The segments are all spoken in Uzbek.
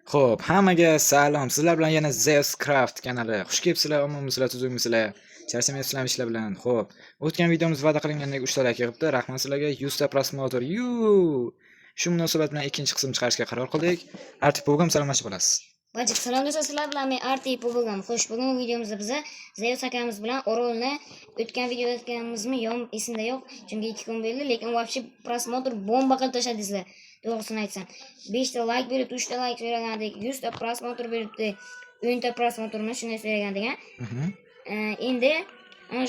Xo'p, hammaga salom. Sizlar bilan yana Zeus Craft kanali. Xush kelibsizlar, omonmisizlar, tuzukmisizlar? Charchamayapsizlarmi ishlar bilan? Xo'p, o'tgan videomiz va'da qilingandek 3 ta like yig'ibdi. Rahmat sizlarga. 100 ta prosmotr. Shu munosabat bilan ikkinchi qism chiqarishga qaror qildik. Artib bo'lgam salomlashib olasiz. Bajik salomlashib sizlar bilan men Artib bo'lgam. Xo'sh, bugungi videomizda biz Zeus akamiz bilan Orolni o'tgan videoda aytganimizmi, yo'q, esimda yo'q. Chunki 2 kun bo'ldi, lekin вообще prosmotr bomba qilib tashladingizlar. To'g'risini aytsam, 5 ta like berib, 3 ta like so'ragandik, 100 ta prosmotr beribdi. 10 ta prosmotrni shunday so'ragandik, ha? Endi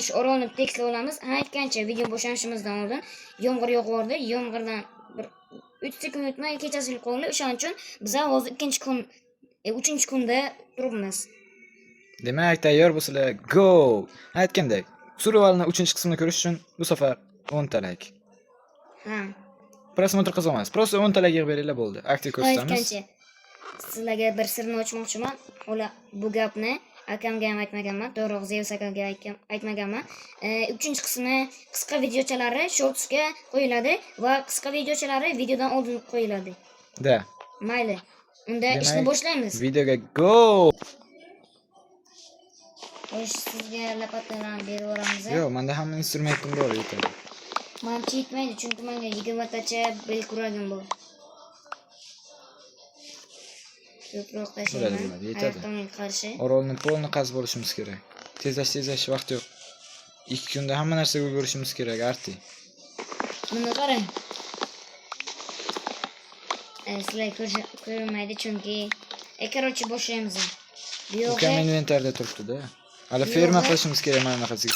shu Orolni tekstlab olamiz. Aytgancha video boshlashimizdan oldin yomg'ir yog'yordi. Yomg'irdan bir 3 sekund o'tmay kechasi qoldi. O'shaning uchun biz hozir 3-chi kunda turibmiz. Demak, tayyor bo'lsizlar. Go! Aytgandek, survivalni 3-qismini ko'rish uchun bu safar 10 ta like. Ha. Prosmotr qilamiz. Просто 10 ta like yig'ib beringlar bo'ldi. Aktiv ko'rsatamiz. Aytgancha sizlarga bir sirni ochmoqchiman. Ular bu gapni akamga ham aytmaganman, to'g'ri Zeus akaga aytmaganman. 3-qismi qisqa videochalari shortsga qo'yiladi va qisqa videochalari videodan oldin qo'yiladi. Da. Mayli. Unda ishni boshlaymiz. Videoga go! Xo'sh, sizga lapatlarni berib yuboramiz. Yo'q, menda hamma instrumentim bor yetadi. Menga yetmaydi, chunki menga 20 tacha bel kuragim bor. Ko'proq tashlayman. Hayotga qarshi. Orolni polni qazib olishimiz kerak. Tezlash vaqt yo'q. 2 kunda hamma narsaga ulgurishimiz kerak, Arti. Buni qarang. Sizlar ko'rinmaydi chunki korоче boshlaymiz. Bu yo'q. Ukam inventarda turibdi-da. Hali ferma qilishimiz kerak mana bunaqasiga.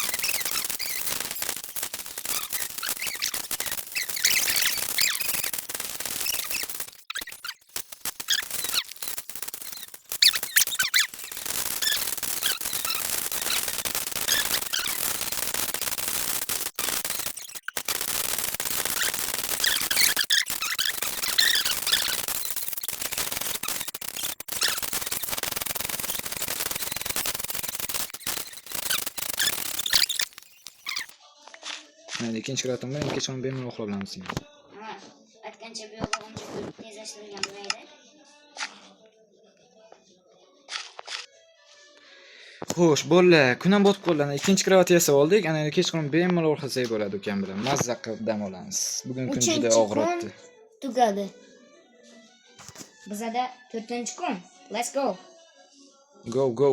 Mayli, ikkinchi kiratimda men kechqurun bemalol uxlab olamiz. Ha, aytgancha bu yoqda uncha tezlashtirilgan bo'lmaydi. Xo'sh, bolalar, kun ham botib qoldi. Ikkinchi kravat yasab oldik. Ana endi kechqurun bemalol uxlasak bo'ladi ukam bilan. Mazza qilib dam olamiz. Bugun kun juda og'ir o'tdi. Tugadi. Bizada 4-kun. Let's go. Go.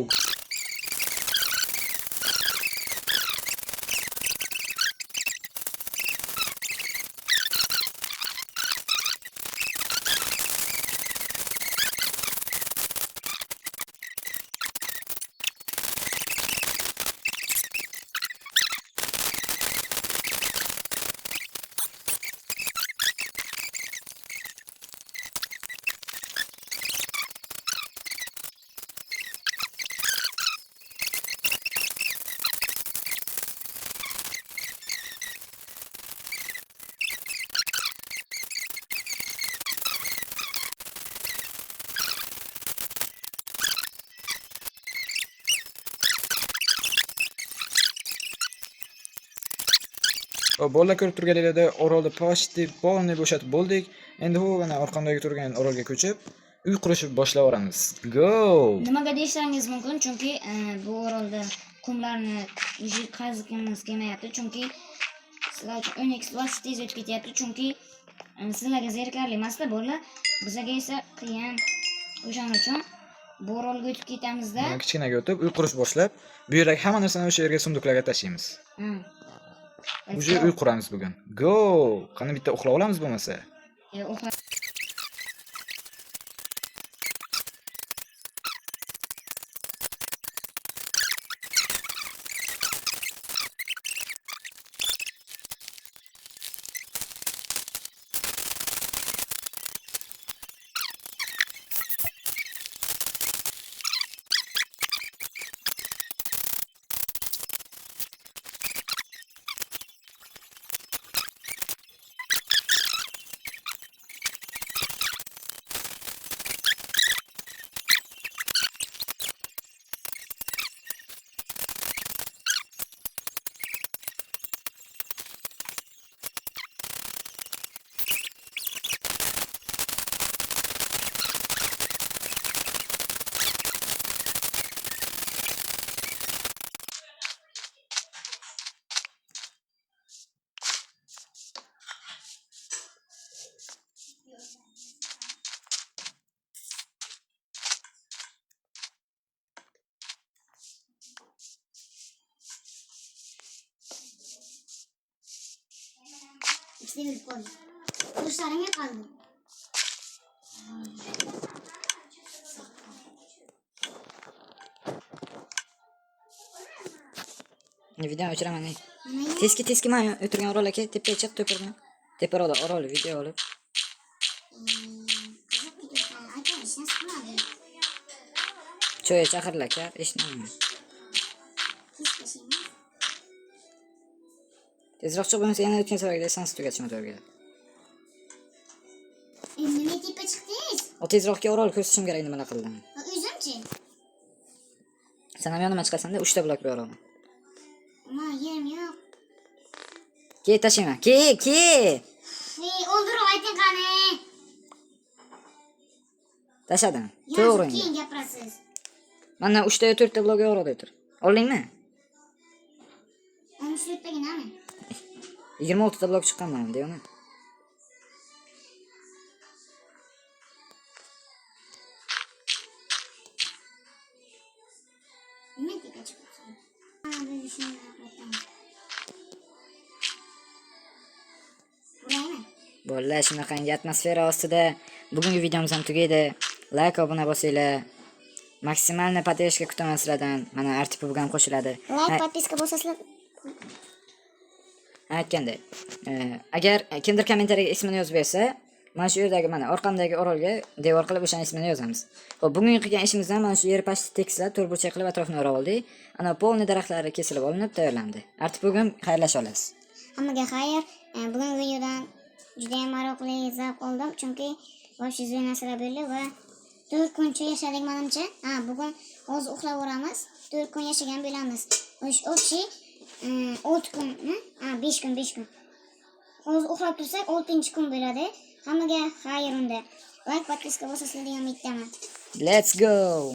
Bolalar ko'rib turganinglarda orolni почти полный bo'shatib bo'ldik. Endi mana orqamdagi turgan orolga ko'chib, uy qurishni boshlab o'ramiz. Go! Nimaga deyishlaringiz mumkin, chunki bu orolda qumlarni qazigimiz kelmayapti, chunki sizlar uchun 10x tez o'tib ketyapti, chunki sizlarga zerikarli emasda bolalar, bizga esa qiyin. O'shaning uchun bu orolga o'tib ketamizda. Kichkinaga o'tib, uy qurish boshlab, bu yerdagi hamma narsani o'sha yerga sunduklarga tashlaymiz. Uje uy quramiz bugun. Go! Qani bitta uxlab olamiz bo'lmasa? ikkisini bilib qoldim. Do'stlarimga qoldim. Video o'chiraman. Nima? Teski men o'tirgan orol aka tepaga chiq to'pirdan. Teparoda orol video olib. Qiziq video. Aka, hech narsa qilmadi. Cho'ya chaqirlar aka, eshitmayman. Keskashimi? Tezroq chiq bo'lmasa yana o'tgan safargidek sans tugatishim o'rgadi. Nima tepa chiqdingiz? O tezroqga orol ko'rsatishim kerak nima qildim. O'zimchi? Sen ham yonimga chiqasan-da 3 ta blok beraman. Ma, yerim yo'q. Ke tashima. Ke. O'ldirib ayting qani. Tashadim. Yozib To'g'ri. keyin gapirasiz. Mana 3 ta 4 ta blok orolda o'tir. Oldingmi? 13 taginami? 26 ta blok chiqqan mana deyman. Nima tepa chiqibsan? Biz shuni qilyapmiz. Buraymi? Bo'ldi, shunaqangi atmosfera ostida bugungi videomiz ham tugaydi. Like, obuna bosinglar. Maksimalni podдержка kutaman sizlardan. Mana Artip ham qo'shiladi. Like, подписка bo'lsa sizlar Aytgandek, agar kimdir kommentariyaga ismini yozib bersa, mana shu yerdagi mana orqamdagi orolga devor qilib o'shaning ismini yozamiz. Xo'p, bugungi qilgan ishimizdan mana shu yer pastni tekslab, to'rtburchak qilib atrofini o'rab oldik. Ana polni daraxtlari kesilib olinib tayyorlandi. Artip bugun xayrlasha olasiz. hammaga xayr. Bugungi videodan juda ham maroqli zavq oldim, chunki bosh yuz narsalar bo'ldi va 4 kuncha yashadik menimcha. Bugun hozir uxlayveramiz. 4 kun yashagan bo'lamiz. O'sha 6 kunmi? 5 kun. Hozir uxlab tursak 6-kun bo'ladi. Hammaga xayr unda. Like, podpiska bo'lsa sizlarga ham aytaman. Let's go.